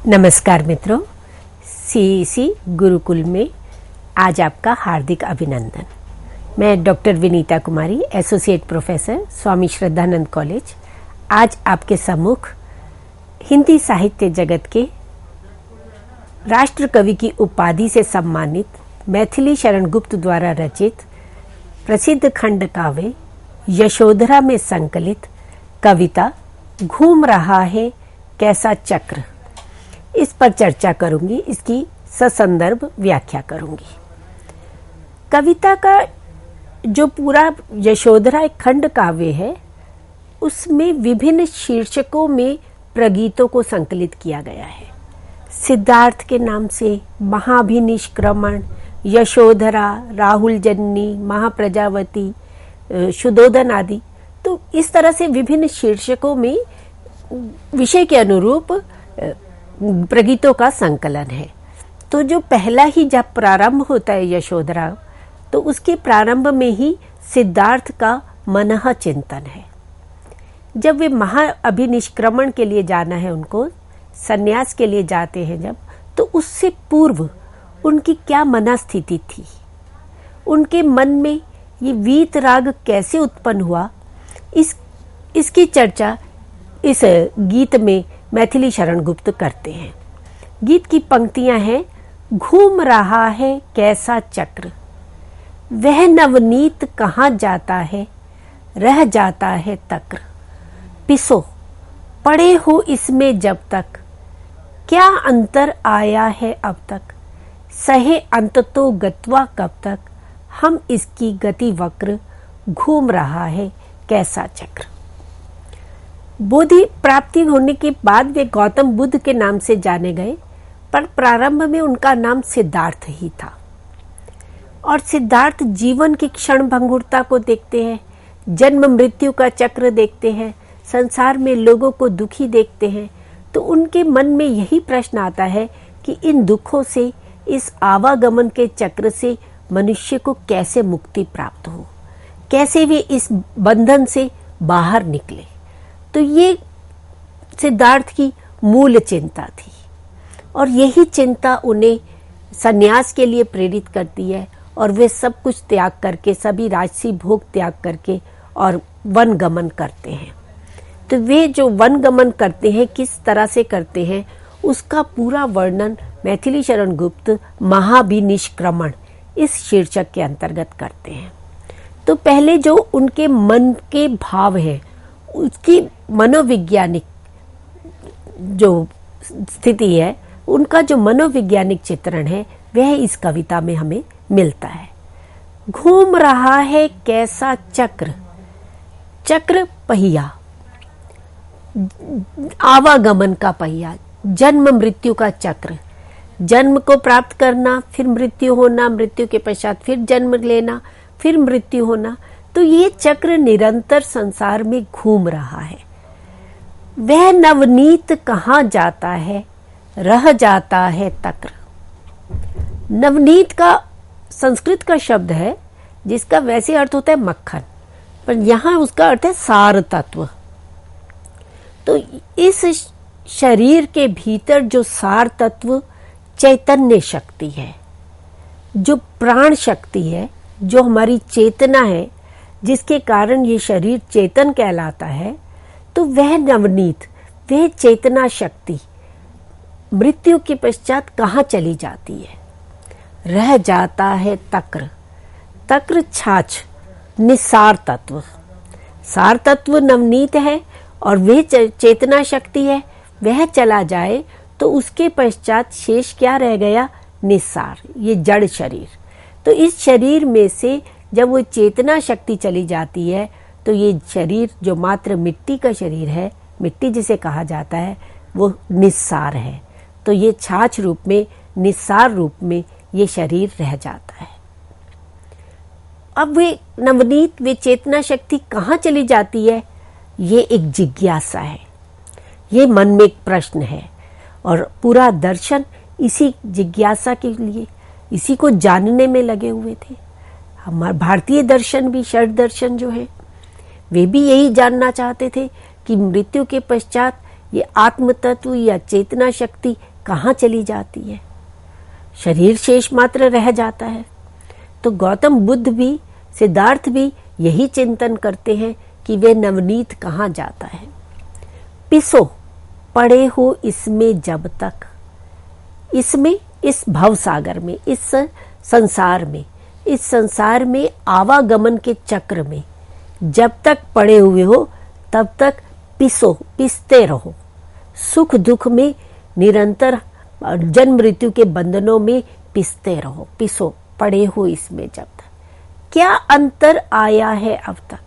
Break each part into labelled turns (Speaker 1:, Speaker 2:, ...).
Speaker 1: नमस्कार मित्रों, सीईसी गुरुकुल में आज आपका हार्दिक अभिनंदन। मैं डॉक्टर विनीता कुमारी, associate professor, Swami Shraddhanand college, आज आपके सम्मुख हिंदी साहित्य जगत के राष्ट्र कवि की उपाधि से सम्मानित मैथिली शरण गुप्त द्वारा रचित प्रसिद्ध खंड काव्य यशोधरा में संकलित कविता घूम रहा है कैसा चक्र, इस पर चर्चा करूंगी। इसकी ससंदर्भ व्याख्या करूंगी। कविता का जो पूरा यशोधरा एक खंड काव्य है, उसमें विभिन्न शीर्षकों में प्रगीतों को संकलित किया गया है। सिद्धार्थ के नाम से महाभिनिष्क्रमण, यशोधरा, राहुल जन्नी, महाप्रजावती, शुद्धोदन आदि। तो इस तरह से विभिन्न शीर्षकों में विषय के अनुरूप प्रगीतों का संकलन है। तो जो पहला ही जब प्रारंभ होता है यशोधरा, तो उसके प्रारंभ में ही सिद्धार्थ का मनः चिंतन है। जब वे महाअभिनिष्क्रमण के लिए जाना है, उनको संन्यास के लिए जाते हैं जब, तो उससे पूर्व उनकी क्या मनस्थिति थी, उनके मन में ये वीतराग कैसे उत्पन्न हुआ, इसकी चर्चा इस गीत में मैथिली शरण गुप्त करते हैं। गीत की पंक्तियां हैं, घूम रहा है कैसा चक्र, वह नवनीत कहाँ जाता है, रह जाता है तक्र, पिसो पड़े हो इसमें जब तक, क्या अंतर आया है अब तक, सहे अंत तो गत्वा कब तक, हम इसकी गति वक्र, घूम रहा है कैसा चक्र। बोधि प्राप्ति होने के बाद वे गौतम बुद्ध के नाम से जाने गए, पर प्रारंभ में उनका नाम सिद्धार्थ ही था। और सिद्धार्थ जीवन की क्षण भंगुरता को देखते हैं, जन्म मृत्यु का चक्र देखते हैं, संसार में लोगों को दुखी देखते हैं। तो उनके मन में यही प्रश्न आता है कि इन दुखों से, इस आवागमन के चक्र से मनुष्य को कैसे मुक्ति प्राप्त हो, कैसे वे इस बंधन से बाहर निकले। तो ये सिद्धार्थ की मूल चिंता थी, और यही चिंता उन्हें सन्यास के लिए प्रेरित करती है। और वे सब कुछ त्याग करके, सभी राजसी भोग त्याग करके और वन गमन करते हैं। तो वे जो वन गमन करते हैं, किस तरह से करते हैं, उसका पूरा वर्णन मैथिली शरण गुप्त महाभिनिष्क्रमण इस शीर्षक के अंतर्गत करते हैं। तो पहले जो उनके मन के भाव है, उसकी मनोवैज्ञानिक जो स्थिति है, उनका जो मनोवैज्ञानिक चित्रण है, वह इस कविता में हमें मिलता है। घूम रहा है कैसा चक्र, चक्र पहिया, आवागमन का पहिया, जन्म मृत्यु का चक्र, जन्म को प्राप्त करना, फिर मृत्यु होना, मृत्यु के पश्चात फिर जन्म लेना, फिर मृत्यु होना। तो ये चक्र निरंतर संसार में घूम रहा है। वह नवनीत कहाँ जाता है, रह जाता है तक्र। नवनीत का संस्कृत का शब्द है, जिसका वैसे अर्थ होता है मक्खन, पर यहां उसका अर्थ है सार तत्व। तो इस शरीर के भीतर जो सार तत्व चैतन्य शक्ति है, जो प्राण शक्ति है, जो हमारी चेतना है, जिसके कारण ये शरीर चेतन कहलाता है, तो वह नवनीत, वह चेतना शक्ति मृत्यु के पश्चात कहाँ चली जाती है, रह जाता है तक्र। तक्र छाछ, निसार तत्व। सार तत्व नवनीत है और वह चेतना शक्ति है, वह चला जाए तो उसके पश्चात शेष क्या रह गया, निसार, ये जड़ शरीर। तो इस शरीर में से जब वो चेतना शक्ति चली जाती है, तो ये शरीर जो मात्र मिट्टी का शरीर है, मिट्टी जिसे कहा जाता है, वो निस्सार है। तो ये छाछ रूप में, निस्सार रूप में ये शरीर रह जाता है। अब वे नवनीत, वे चेतना शक्ति कहाँ चली जाती है, ये एक जिज्ञासा है, ये मन में एक प्रश्न है। और पूरा दर्शन इसी जिज्ञासा के लिए, इसी को जानने में लगे हुए थे। हमारे भारतीय दर्शन भी, षड दर्शन जो है, वे भी यही जानना चाहते थे कि मृत्यु के पश्चात ये आत्म तत्व या चेतना शक्ति कहाँ चली जाती है? शरीर शेष मात्र रह जाता है। तो गौतम बुद्ध भी, सिद्धार्थ भी यही चिंतन करते हैं कि वे नवनीत कहाँ जाता है। पिसो पड़े हो इसमें जब तक, इसमें, इस भवसागर में, इस संसार में आवागमन के चक्र में जब तक पड़े हुए हो तब तक पिसो, पिसते रहो। सुख दुख में निरंतर जन्म मृत्यु के बंधनों में पिसते रहो। पिसो पड़े हो इसमें जब तक। क्या अंतर आया है अब तक?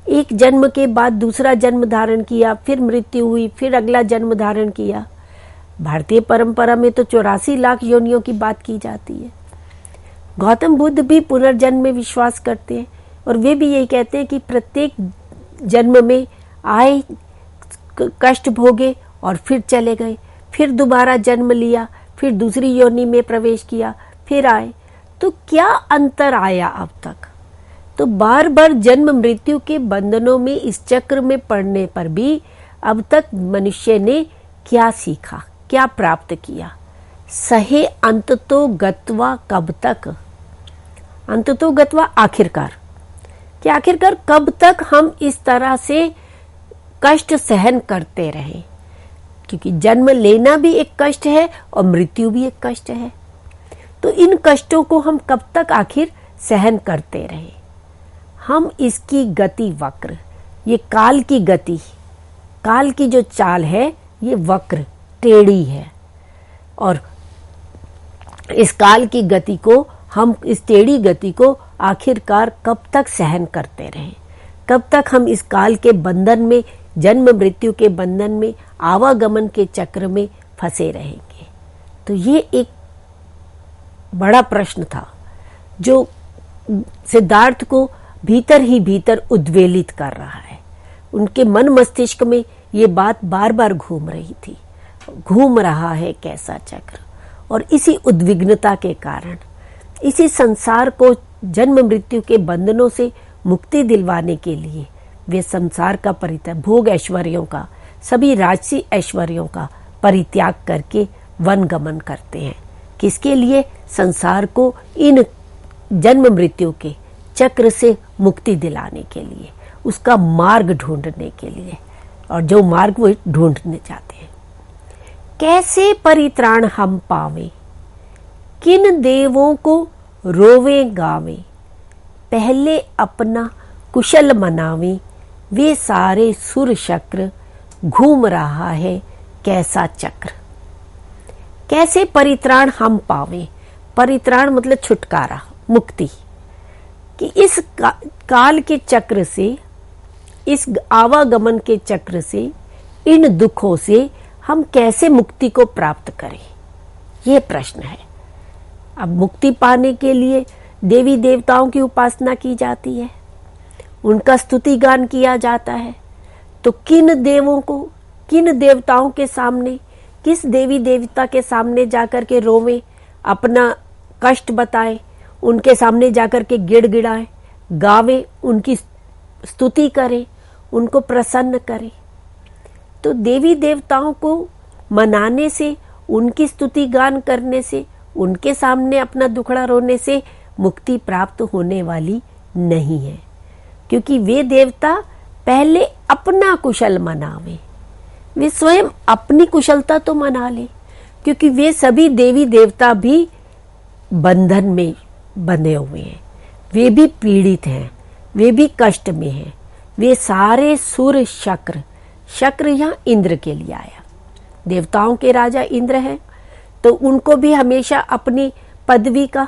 Speaker 1: एक जन्म के बाद दूसरा जन्म धारण किया, फिर मृत्यु हुई, फिर अगला जन्म धारण किया। भारतीय परंपरा में तो 84 लाख योनियों की बात की जाती है। गौतम बुद्ध भी पुनर्जन्म में विश्वास करते हैं और वे भी यही कहते हैं कि प्रत्येक जन्म में आए, कष्ट भोगे और फिर चले गए, फिर दोबारा जन्म लिया, फिर दूसरी योनि में प्रवेश किया, फिर आए। तो क्या अंतर आया अब तक? तो बार बार जन्म मृत्यु के बंधनों में इस चक्र में पड़ने पर भी अब तक मनुष्य ने क्या सीखा, क्या प्राप्त किया? सहे अंततो गत्वा, कब तक? अंततो गत्वा आखिरकार, कि आखिरकार कब तक हम इस तरह से कष्ट सहन करते रहें? क्योंकि जन्म लेना भी एक कष्ट है और मृत्यु भी एक कष्ट है। तो इन कष्टों को हम कब तक आखिर सहन करते रहें? हम इसकी गति वक्र, ये काल की गति, काल की जो चाल है ये वक्र, टेढ़ी है। और इस काल की गति को, हम इस टेढ़ी गति को आखिरकार कब तक सहन करते रहें? कब तक हम इस काल के बंधन में, जन्म मृत्यु के बंधन में, आवागमन के चक्र में फंसे रहेंगे? तो ये एक बड़ा प्रश्न था जो सिद्धार्थ को भीतर ही भीतर उद्वेलित कर रहा है। उनके मन मस्तिष्क में ये बात बार बार घूम रही थी, घूम रहा है कैसा चक्र। और इसी उद्विग्नता के कारण, इसी संसार को जन्म मृत्यु के बंधनों से मुक्ति दिलवाने के लिए वे संसार का परित्याग, भोग ऐश्वर्यों का, सभी राजसी ऐश्वर्यों का परित्याग करके वन गमन करते हैं। किसके लिए? संसार को इन जन्म मृत्यु के चक्र से मुक्ति दिलाने के लिए, उसका मार्ग ढूंढने के लिए। और जो मार्ग वो ढूंढने जाते हैं। कैसे परित्राण हम पावे, किन देवों को रोवे गावे, पहले अपना कुशल मनावे, वे सारे सुर शक्र, घूम रहा है कैसा चक्र। कैसे परित्राण हम पावे? परित्राण मतलब छुटकारा, मुक्ति। कि इस काल के चक्र से, इस आवागमन के चक्र से, इन दुखों से हम कैसे मुक्ति को प्राप्त करें, यह प्रश्न है। अब मुक्ति पाने के लिए देवी देवताओं की उपासना की जाती है, उनका स्तुति गान किया जाता है। तो किन देवों को, किन देवताओं के सामने, किस देवी देवता के सामने जाकर के रोवें, अपना कष्ट बताएं, उनके सामने जाकर के गिड़गिड़ाएं, गावें, उनकी स्तुति करें, उनको प्रसन्न करें। तो देवी देवताओं को मनाने से, उनकी स्तुति गान करने से, उनके सामने अपना दुखड़ा रोने से मुक्ति प्राप्त होने वाली नहीं है। क्योंकि वे देवता पहले अपना कुशल मनावे, वे स्वयं अपनी कुशलता तो मना ले। क्योंकि वे सभी देवी देवता भी बंधन में बंधे हुए हैं, वे भी पीड़ित हैं, वे भी कष्ट में हैं। वे सारे सुर शक्र, शक्र यहाँ इंद्र के लिए आया, देवताओं के राजा इंद्र हैं, तो उनको भी हमेशा अपनी पदवी का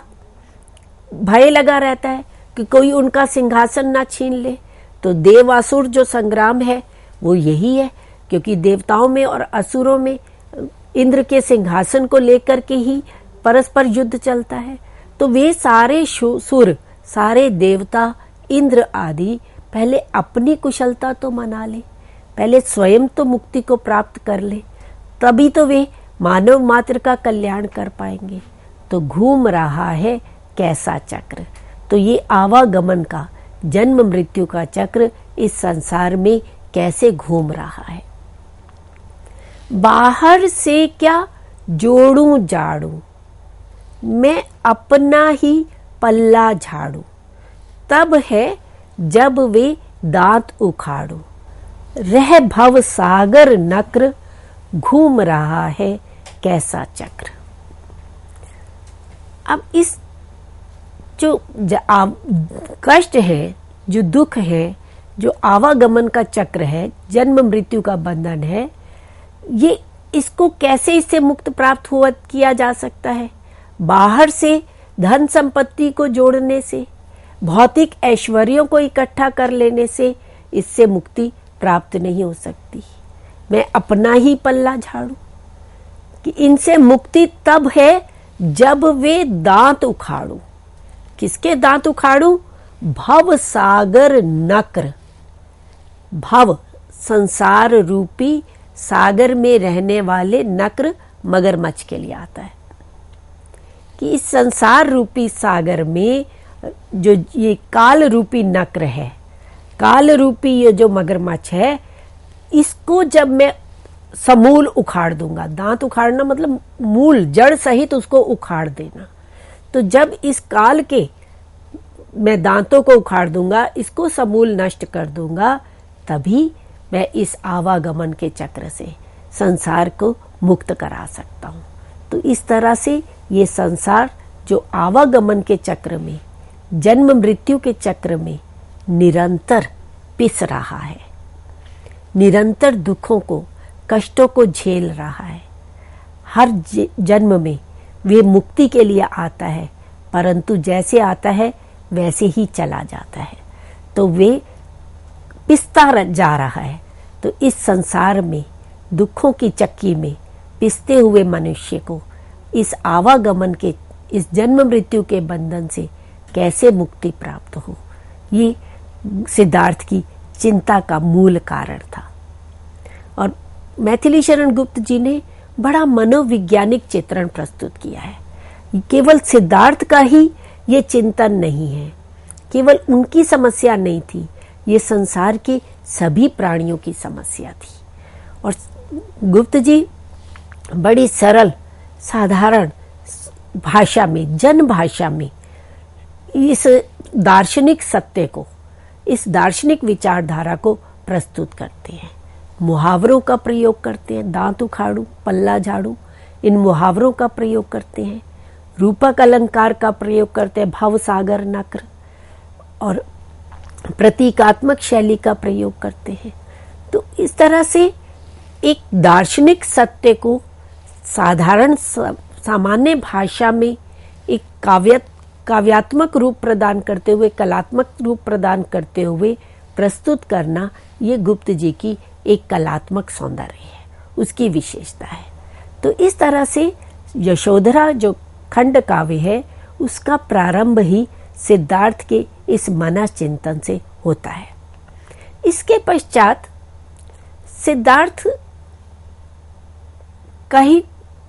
Speaker 1: भय लगा रहता है कि कोई उनका सिंहासन ना छीन ले। तो देवासुर जो संग्राम है वो यही है, क्योंकि देवताओं में और असुरों में इंद्र के सिंहासन को लेकर के ही परस्पर युद्ध चलता है। तो वे सारे सुर, सारे देवता, इंद्र आदि पहले अपनी कुशलता तो मना ले, पहले स्वयं तो मुक्ति को प्राप्त कर ले, तभी तो वे मानव मात्र का कल्याण कर पाएंगे। तो घूम रहा है कैसा चक्र। तो ये आवागमन का, जन्म मृत्यु का चक्र इस संसार में कैसे घूम रहा है। बाहर से क्या, जोड़ूं जाड़ू, मैं अपना ही पल्ला झाड़ू, तब है जब वे दांत उखाड़ू, रह भव सागर नक्र, घूम रहा है कैसा चक्र। अब इस जो कष्ट है, जो दुख है, जो आवागमन का चक्र है, जन्म मृत्यु का बंधन है, ये इसको कैसे इससे मुक्त प्राप्त हुआ किया जा सकता है? बाहर से धन संपत्ति को जोड़ने से, भौतिक ऐश्वर्यों को इकट्ठा कर लेने से इससे मुक्ति प्राप्त नहीं हो सकती। मैं अपना ही पल्ला झाड़ू, कि इनसे मुक्ति तब है जब वे दांत उखाड़ू। किसके दांत उखाड़ू? भव सागर नक्र, भव संसार रूपी सागर में रहने वाले नक्र मगरमच्छ के लिए आता है कि इस संसार रूपी सागर में जो ये काल रूपी नक्र है, काल रूपी ये जो मगरमच्छ है, इसको जब मैं समूल उखाड़ दूंगा, दांत उखाड़ना मतलब मूल जड़ सहित उसको उखाड़ देना, तो जब इस काल के मैं दांतों को उखाड़ दूंगा, इसको समूल नष्ट कर दूंगा, तभी मैं इस आवागमन के चक्र से संसार को मुक्त करा सकता हूं। तो इस तरह से ये संसार जो आवागमन के चक्र में, जन्म मृत्यु के चक्र में निरंतर पिस रहा है, निरंतर दुखों को, कष्टों को झेल रहा है, हर जन्म में वे मुक्ति के लिए आता है, परंतु जैसे आता है वैसे ही चला जाता है, तो वे पिसता जा रहा है। तो इस संसार में दुखों की चक्की में पिसते हुए मनुष्य को इस आवागमन के, इस जन्म मृत्यु के बंधन से कैसे मुक्ति प्राप्त हो, ये सिद्धार्थ की चिंता का मूल कारण था। और मैथिली शरण गुप्त जी ने बड़ा मनोवैज्ञानिक चित्रण प्रस्तुत किया है। केवल सिद्धार्थ का ही ये चिंतन नहीं है, केवल उनकी समस्या नहीं थी, ये संसार के सभी प्राणियों की समस्या थी। और गुप्त जी बड़ी सरल साधारण भाषा में, जन भाषा में इस दार्शनिक सत्य को, इस दार्शनिक विचारधारा को प्रस्तुत करते हैं। मुहावरों का प्रयोग करते हैं, दांत उखाड़ू, पल्ला झाड़ू, इन मुहावरों का प्रयोग करते हैं, रूपक अलंकार का प्रयोग करते हैं, भव सागर नक्र, और प्रतीकात्मक शैली का प्रयोग करते हैं। तो इस तरह से एक दार्शनिक सत्य को साधारण सामान्य भाषा में एक काव्यात्मक रूप प्रदान करते हुए, कलात्मक रूप प्रदान करते हुए प्रस्तुत करना, ये गुप्त जी की एक कलात्मक सौंदर्य है, उसकी विशेषता है। तो इस तरह से यशोधरा जो खंड काव्य है, उसका प्रारंभ ही सिद्धार्थ के इस मना चिंतन से होता है। इसके पश्चात सिद्धार्थ का ही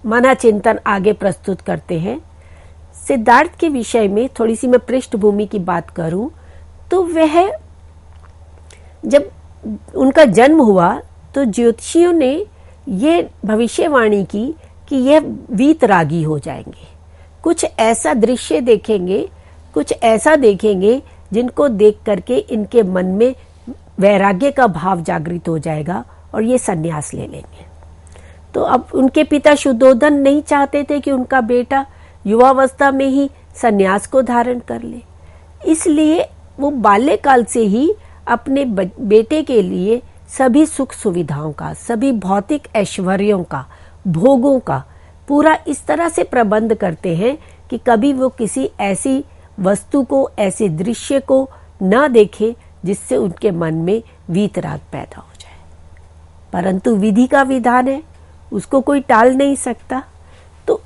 Speaker 1: मना चिंतन आगे प्रस्तुत करते हैं। सिद्धार्थ के विषय में थोड़ी सी मैं पृष्ठभूमि की बात करूं तो वह जब उनका जन्म हुआ तो ज्योतिषियों ने ये भविष्यवाणी की कि यह वीतरागी हो जाएंगे, कुछ ऐसा दृश्य देखेंगे, कुछ ऐसा देखेंगे जिनको देख करके इनके मन में वैराग्य का भाव जागृत हो जाएगा और ये सन्यास ले लेंगे। तो अब उनके पिता शुद्धोधन नहीं चाहते थे कि उनका बेटा युवावस्था में ही सन्यास को धारण कर ले, इसलिए वो बाल्यकाल से ही अपने बेटे के लिए सभी सुख सुविधाओं का, सभी भौतिक ऐश्वर्यों का, भोगों का पूरा इस तरह से प्रबंध करते हैं कि कभी वो किसी ऐसी वस्तु को, ऐसे दृश्य को न देखे जिससे उनके मन में वीतराग पैदा हो जाए। परंतु विधि का विधान है, उसको कोई टाल नहीं सकता। तो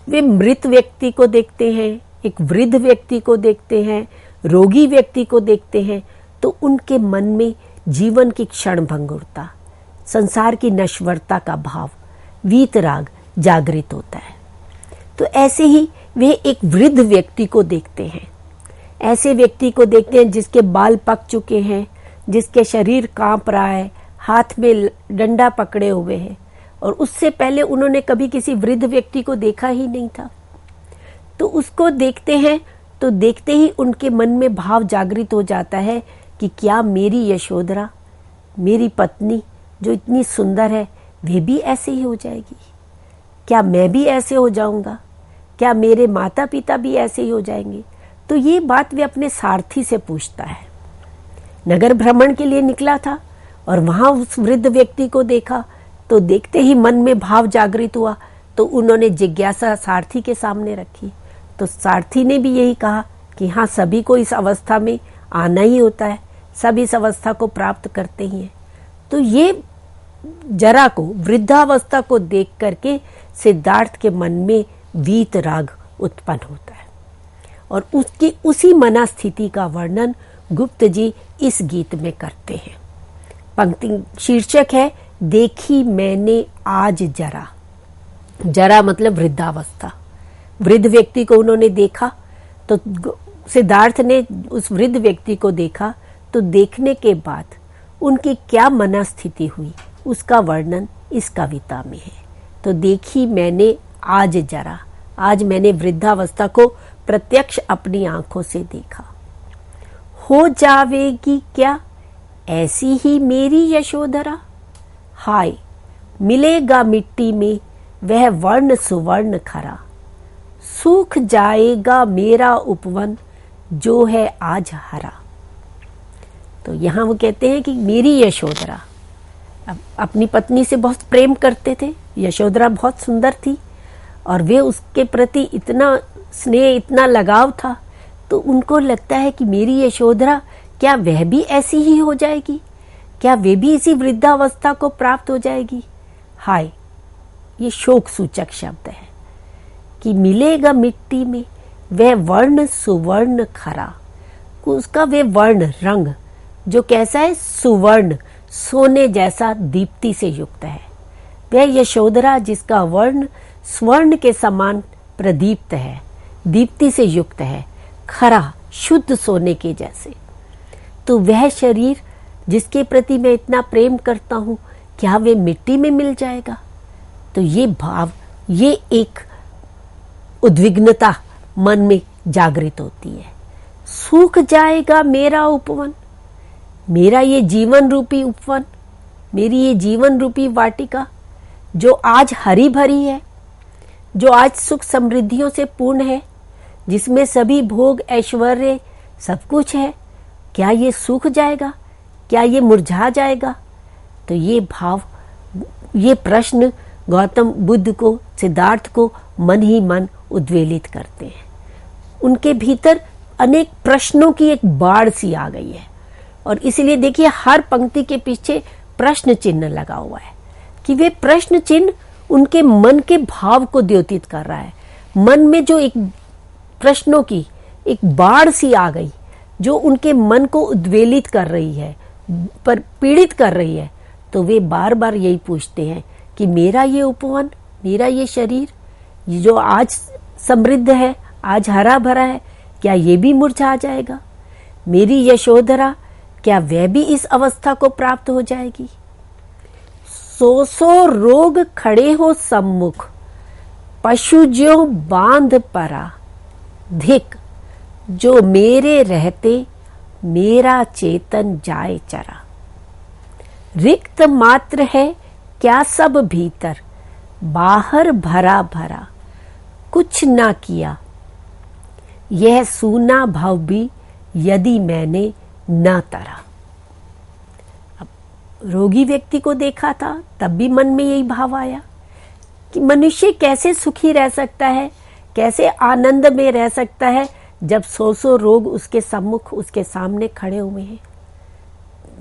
Speaker 1: वे मृत व्यक्ति को देखते हैं, एक वृद्ध व्यक्ति को देखते हैं, रोगी व्यक्ति को देखते हैं, तो उनके मन में जीवन की क्षणभंगुरता, संसार की नश्वरता का भाव, वीतराग जागृत होता है। तो ऐसे ही वे एक वृद्ध व्यक्ति को देखते हैं, ऐसे व्यक्ति को देखते हैं जिसके बाल पक चुके हैं, जिसके शरीर कांप रहा है, हाथ में डंडा पकड़े हुए हैं, और उससे पहले उन्होंने कभी किसी वृद्ध व्यक्ति को देखा ही नहीं था। तो उसको देखते हैं तो देखते ही उनके मन में भाव जागृत हो जाता है कि क्या मेरी यशोधरा, मेरी पत्नी जो इतनी सुंदर है, वे भी ऐसे ही हो जाएगी? क्या मैं भी ऐसे हो जाऊंगा? क्या मेरे माता पिता भी ऐसे ही हो जाएंगे? तो ये बात वे अपने सारथी से पूछता है। नगर भ्रमण के लिए निकला था और वहां उस वृद्ध व्यक्ति को देखा तो देखते ही मन में भाव जागृत हुआ, तो उन्होंने जिज्ञासा सारथी के सामने रखी। तो सारथी ने भी यही कहा कि हाँ, सभी को इस अवस्था में आना ही होता है, सब इस अवस्था को प्राप्त करते ही हैं। तो ये जरा को, वृद्धावस्था को देख करके सिद्धार्थ के मन में वीत राग उत्पन्न होता है और उसकी उसी मना स्थिति का वर्णन गुप्त जी इस गीत में करते हैं। पंक्ति शीर्षक है देखी मैंने आज जरा। जरा मतलब वृद्धावस्था। वृद्ध व्यक्ति को उन्होंने देखा, तो सिद्धार्थ ने उस वृद्ध व्यक्ति को देखा, तो देखने के बाद उनकी क्या मना स्थिति हुई उसका वर्णन इस कविता में है। तो देखी मैंने आज जरा, आज मैंने वृद्धावस्था को प्रत्यक्ष अपनी आंखों से देखा। हो जावेगी क्या ऐसी ही मेरी यशोधरा, हाय मिलेगा मिट्टी में वह वर्ण सुवर्ण खरा, सूख जाएगा मेरा उपवन जो है आज हरा। तो यहां वो कहते हैं कि मेरी यशोधरा, अपनी पत्नी से बहुत प्रेम करते थे। यशोधरा बहुत सुंदर थी और वे उसके प्रति इतना स्नेह, इतना लगाव था, तो उनको लगता है कि मेरी यशोधरा, क्या वह भी ऐसी ही हो जाएगी? क्या वे भी इसी वृद्धावस्था को प्राप्त हो जाएगी? हाय, ये शोक सूचक शब्द है कि मिलेगा मिट्टी में वह वर्ण सुवर्ण खरा। उसका वे वर्ण, रंग जो कैसा है? सुवर्ण, सोने जैसा दीप्ति से युक्त है। वह यशोधरा जिसका वर्ण स्वर्ण के समान प्रदीप्त है, दीप्ति से युक्त है, खरा, शुद्ध सोने के जैसे। तो वह शरीर जिसके प्रति मैं इतना प्रेम करता हूं, क्या वे मिट्टी में मिल जाएगा? तो ये भाव, ये एक उद्विग्नता मन में जागृत होती है। सूख जाएगा मेरा उपवन, मेरा ये जीवन रूपी उपवन, मेरी ये जीवन रूपी वाटिका जो आज हरी भरी है, जो आज सुख समृद्धियों से पूर्ण है, जिसमें सभी भोग ऐश्वर्य सब कुछ है, क्या ये सूख जाएगा? क्या ये मुरझा जाएगा? तो ये भाव, ये प्रश्न गौतम बुद्ध को, सिद्धार्थ को मन ही मन उद्वेलित करते हैं। उनके भीतर अनेक प्रश्नों की एक बाढ़ सी आ गई है और इसलिए देखिए हर पंक्ति के पीछे प्रश्न चिन्ह लगा हुआ है कि वे प्रश्न चिन्ह उनके मन के भाव को द्योतित कर रहा है। मन में जो एक प्रश्नों की एक बाढ़ सी आ गई जो उनके मन को उद्वेलित कर रही है, पर पीड़ित कर रही है, तो वे बार बार यही पूछते हैं कि मेरा ये उपवन, मेरा ये शरीर जो आज समृद्ध है, आज हरा भरा है, क्या ये भी मुरझा जाएगा? मेरी यशोधरा, क्या वह भी इस अवस्था को प्राप्त हो जाएगी? सौ रोग खड़े हो सम्मुख, पशु ज्यों बांध परा, धिक जो मेरे रहते मेरा चेतन जाए चरा। रिक्त मात्र है क्या सब भीतर, बाहर भरा भरा, कुछ ना किया यह सूना भाव भी यदि मैंने न तरा। अब रोगी व्यक्ति को देखा था तब भी मन में यही भाव आया कि मनुष्य कैसे सुखी रह सकता है, कैसे आनंद में रह सकता है जब सौ रोग उसके सम्मुख, उसके सामने खड़े हुए हैं।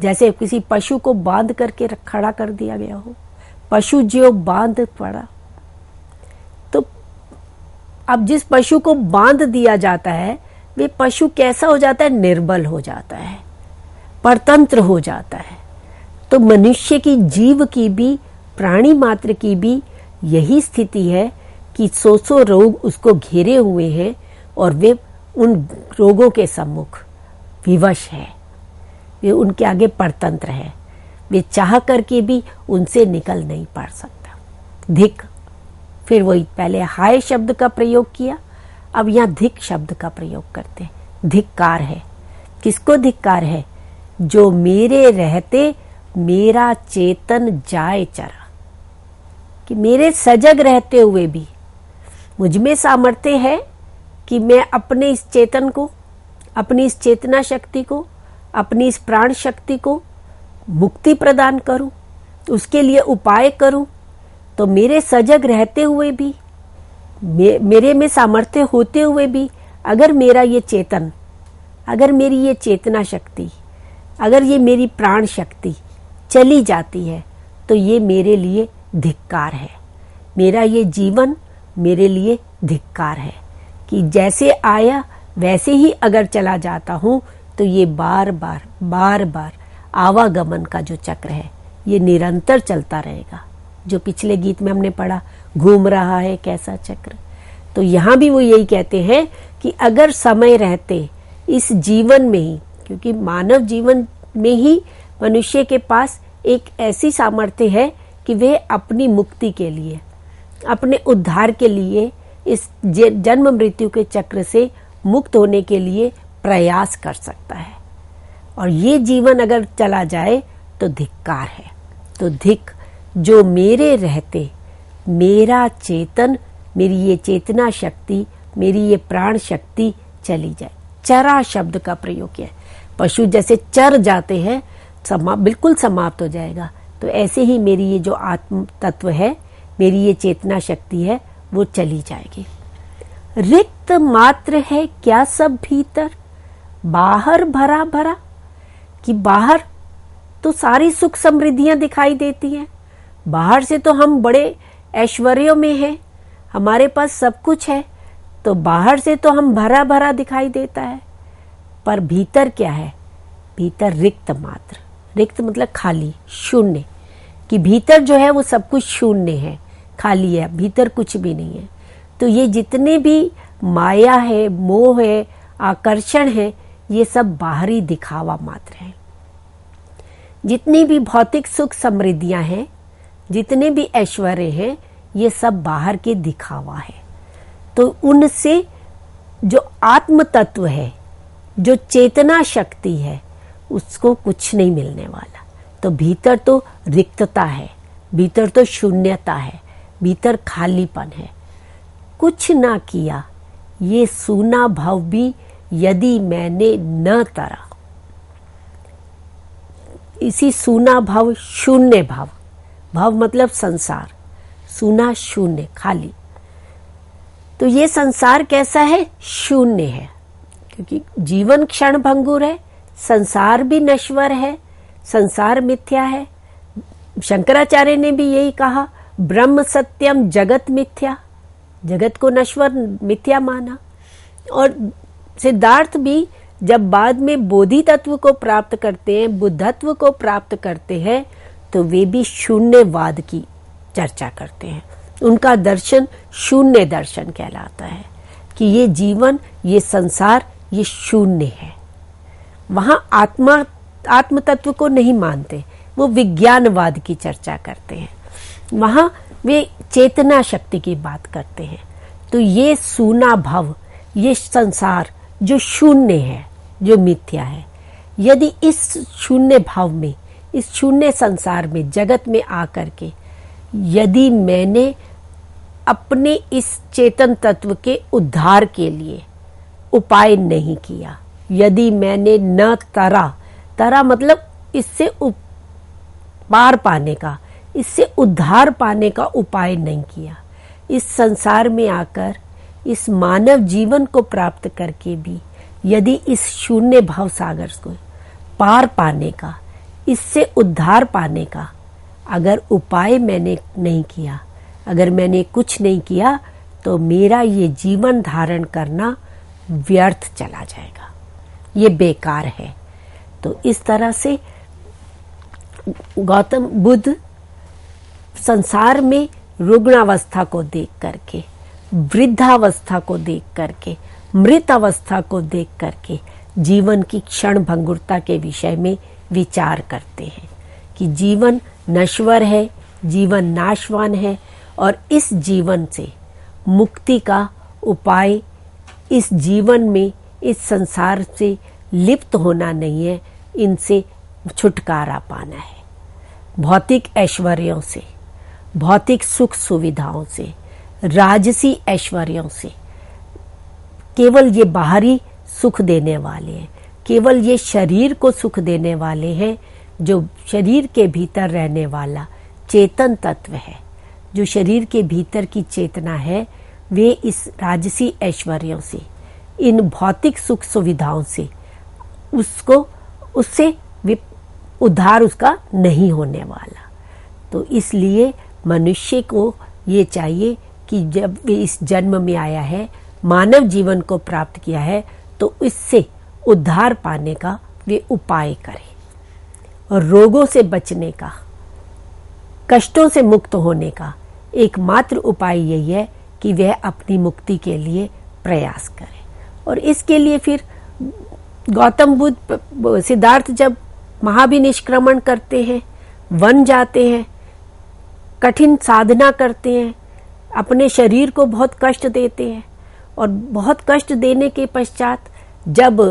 Speaker 1: जैसे किसी पशु को बांध करके खड़ा कर दिया गया हो, पशु जो बांध पड़ा। तो अब जिस पशु को बांध दिया जाता है वे पशु कैसा हो जाता है? निर्बल हो जाता है, परतंत्र हो जाता है। तो मनुष्य की, जीव की भी, प्राणी मात्र की भी यही स्थिति है कि सौ रोग उसको घेरे हुए हैं और वे उन रोगों के सम्मुख विवश है, वे उनके आगे परतंत्र है, वे चाह करके भी उनसे निकल नहीं पा सकता। धिक, फिर वही पहले हाय शब्द का प्रयोग किया, अब यहाँ धिक शब्द का प्रयोग करते हैं। धिक्कार है। किसको धिक्कार है? जो मेरे रहते मेरा चेतन जाए चरा, कि मेरे सजग रहते हुए भी मुझ में सामर्थ्य है कि मैं अपने इस चेतन को, अपनी इस चेतना शक्ति को, अपनी इस प्राण शक्ति को मुक्ति प्रदान करूं, उसके लिए उपाय करूं। तो मेरे सजग रहते हुए भी, मेरे में सामर्थ्य होते हुए भी, अगर मेरा ये चेतन, अगर मेरी ये चेतना शक्ति, अगर ये मेरी प्राण शक्ति चली जाती है, तो ये मेरे लिए धिक्कार है। मेरा ये जीवन मेरे लिए धिक्कार है कि जैसे आया वैसे ही अगर चला जाता हूं, तो ये बार बार आवागमन का जो चक्र है ये निरंतर चलता रहेगा। जो पिछले गीत में हमने पढ़ा, घूम रहा है कैसा चक्र। तो यहाँ भी वो यही कहते हैं कि अगर समय रहते इस जीवन में ही, क्योंकि मानव जीवन में ही मनुष्य के पास एक ऐसी सामर्थ्य है कि वे अपनी मुक्ति के लिए, अपने उद्धार के लिए, इस जन्म मृत्यु के चक्र से मुक्त होने के लिए प्रयास कर सकता है। और ये जीवन अगर चला जाए तो धिक्कार है। तो धिक, जो मेरे रहते मेरा चेतन, मेरी ये चेतना शक्ति, मेरी ये प्राण शक्ति चली जाए। चरा शब्द का प्रयोग किया है। पशु जैसे चर जाते हैं, बिल्कुल समाप्त हो जाएगा, तो ऐसे ही मेरी ये जो आत्म तत्व है, मेरी ये चेतना शक्ति है, वो चली जाएगी। रिक्त मात्र है क्या सब भीतर, बाहर भरा भरा, कि बाहर तो सारी सुख समृद्धियां दिखाई देती हैं, बाहर से तो हम बड़े ऐश्वर्यों में हैं, हमारे पास सब कुछ है, तो बाहर से तो हम भरा भरा दिखाई देता है, पर भीतर क्या है? भीतर रिक्त मात्र। रिक्त मतलब खाली, शून्य, कि भीतर जो है वो सब कुछ शून्य है, खाली है, भीतर कुछ भी नहीं है। तो ये जितने भी माया है, मोह है, आकर्षण है, ये सब बाहरी दिखावा मात्र है। जितनी भी भौतिक सुख समृद्धियां हैं, जितने भी ऐश्वर्य हैं, ये सब बाहर के दिखावा है। तो उनसे जो आत्म तत्व है, जो चेतना शक्ति है, उसको कुछ नहीं मिलने वाला। तो भीतर तो रिक्तता है, भीतर तो शून्यता है, भीतर खालीपन है। कुछ ना किया ये सूना भाव भी यदि मैंने न तरा। इसी सूना भाव, शून्य भाव, भाव मतलब संसार, सूना शून्य, खाली। तो ये संसार कैसा है? शून्य है, क्योंकि जीवन क्षण भंगुर है, संसार भी नश्वर है, संसार मिथ्या है। शंकराचार्य ने भी यही कहा, ब्रह्म सत्यम जगत मिथ्या, जगत को नश्वर मिथ्या माना। और सिद्धार्थ भी जब बाद में बोधि तत्व को प्राप्त करते हैं, बुद्धत्व को प्राप्त करते हैं, तो वे भी शून्यवाद की चर्चा करते हैं। उनका दर्शन शून्य दर्शन कहलाता है, कि ये जीवन, ये संसार, ये शून्य है। वहां आत्म तत्व को नहीं मानते, वो विज्ञानवाद की चर्चा करते हैं, वहां वे चेतना शक्ति की बात करते हैं। तो ये सूना भव, ये संसार जो शून्य है, जो मिथ्या है, यदि इस शून्य भाव में, इस शून्य संसार में, जगत में आकर के यदि मैंने अपने इस चेतन तत्व के उद्धार के लिए उपाय नहीं किया, यदि मैंने न तरा मतलब इससे पार पाने का, इससे उद्धार पाने का उपाय नहीं किया, इस संसार में आकर इस मानव जीवन को प्राप्त करके भी यदि इस शून्य भाव सागर को पार पाने का, इससे उद्धार पाने का अगर उपाय मैंने नहीं किया, अगर मैंने कुछ नहीं किया, तो मेरा ये जीवन धारण करना व्यर्थ चला जाएगा, ये बेकार है। तो इस तरह से गौतम बुद्ध संसार में रुग्णावस्था को देख करके, वृद्धावस्था को देख करके, मृत अवस्था को देख करके जीवन की क्षण भंगुरता के विषय में विचार करते हैं कि जीवन नश्वर है, जीवन नाशवान है, और इस जीवन से मुक्ति का उपाय इस जीवन में, इस संसार से लिप्त होना नहीं है, इनसे छुटकारा पाना है। भौतिक ऐश्वर्यों से, भौतिक सुख सुविधाओं से, राजसी ऐश्वर्यों से, केवल ये बाहरी सुख देने वाले हैं, केवल ये शरीर को सुख देने वाले हैं। जो शरीर के भीतर रहने वाला चेतन तत्व है, जो शरीर के भीतर की चेतना है, वे इस राजसी ऐश्वर्यों से, इन भौतिक सुख सुविधाओं से उससे उद्धार उसका नहीं होने वाला। तो इसलिए मनुष्य को ये चाहिए कि जब वे इस जन्म में आया है, मानव जीवन को प्राप्त किया है, तो इससे उद्धार पाने का वे उपाय करें और रोगों से बचने का, कष्टों से मुक्त होने का एकमात्र उपाय यही है कि वह अपनी मुक्ति के लिए प्रयास करे। और इसके लिए फिर गौतम बुद्ध, सिद्धार्थ जब महाभिनिष्क्रमण करते हैं, वन जाते हैं, कठिन साधना करते हैं, अपने शरीर को बहुत कष्ट देते हैं और बहुत कष्ट देने के पश्चात जब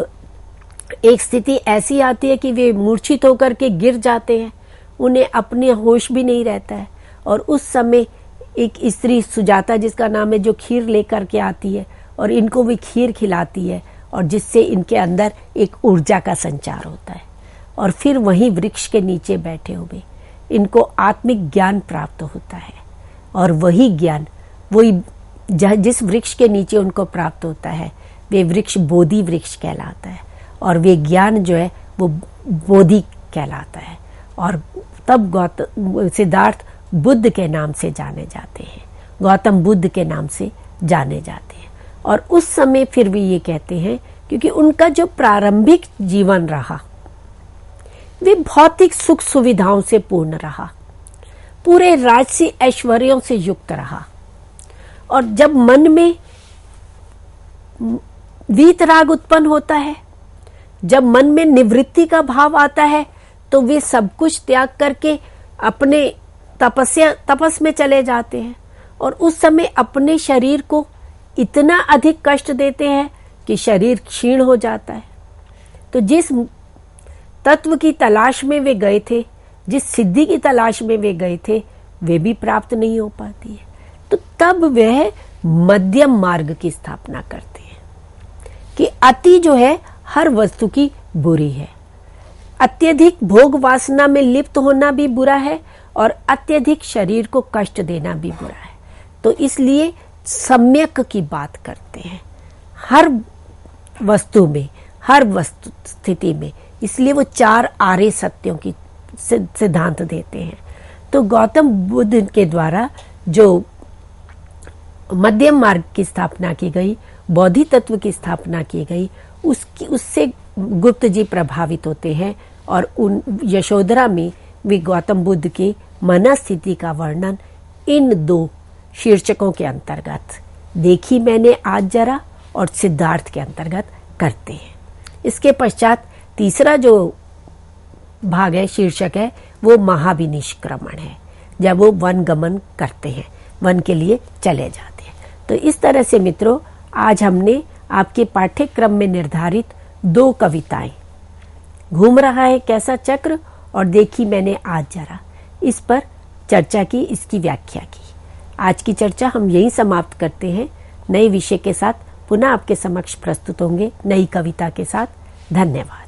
Speaker 1: एक स्थिति ऐसी आती है कि वे मूर्छित होकर के गिर जाते हैं, उन्हें अपने होश भी नहीं रहता है, और उस समय एक स्त्री सुजाता जिसका नाम है, जो खीर लेकर के आती है और इनको भी खीर खिलाती है, और जिससे इनके अंदर एक ऊर्जा का संचार होता है। और फिर वहीं वृक्ष के नीचे बैठे हुए इनको आत्मिक ज्ञान प्राप्त होता है, और वही ज्ञान, वही जिस वृक्ष के नीचे उनको प्राप्त होता है, वे वृक्ष बोधि वृक्ष कहलाता है, और वे ज्ञान जो है वो बोधि कहलाता है। और तब सिद्धार्थ बुद्ध के नाम से जाने जाते हैं, गौतम बुद्ध के नाम से जाने जाते हैं। और उस समय फिर भी ये कहते हैं, क्योंकि उनका जो प्रारंभिक जीवन रहा वे भौतिक सुख सुविधाओं से पूर्ण रहा, पूरे राजसी ऐश्वर्यों से युक्त रहा, और जब मन में वीतराग उत्पन्न होता है, जब मन में निवृत्ति का भाव आता है, तो वे सब कुछ त्याग करके अपने तपस में चले जाते हैं, और उस समय अपने शरीर को इतना अधिक कष्ट देते हैं कि शरीर क्षीण हो जाता है। तो जिस तत्व की तलाश में वे गए थे, जिस सिद्धि की तलाश में वे गए थे, वे भी प्राप्त नहीं हो पाती है। तो तब वह मध्यम मार्ग की स्थापना करते हैं कि अति जो है हर वस्तु की बुरी है, अत्यधिक भोग वासना में लिप्त होना भी बुरा है, और अत्यधिक शरीर को कष्ट देना भी बुरा है। तो इसलिए सम्यक की बात करते हैं हर वस्तु में, हर वस्तु स्थिति में। इसलिए वो 4 आर्य सत्यों की सिद्धांत देते हैं। तो गौतम बुद्ध के द्वारा जो मध्यम मार्ग की स्थापना की गई, बोधि तत्व की स्थापना की गई, उससे गुप्त जी प्रभावित होते हैं, और उन यशोधरा में वे गौतम बुद्ध की मनस्थिति का वर्णन इन 2 शीर्षकों के अंतर्गत, देखी मैंने आज जरा और सिद्धार्थ के अंतर्गत करते हैं। इसके पश्चात तीसरा जो भाग है, शीर्षक है, वो महाभिनिष्क्रमण है, जब वो वन गमन करते हैं, वन के लिए चले जाते हैं। तो इस तरह से मित्रों, आज हमने आपके पाठ्यक्रम में निर्धारित 2 कविताएं, घूम रहा है कैसा चक्र और देखी मैंने आज जरा, इस पर चर्चा की, इसकी व्याख्या की। आज की चर्चा हम यहीं समाप्त करते हैं। नए विषय के साथ पुनः आपके समक्ष प्रस्तुत होंगे, नई कविता के साथ। धन्यवाद।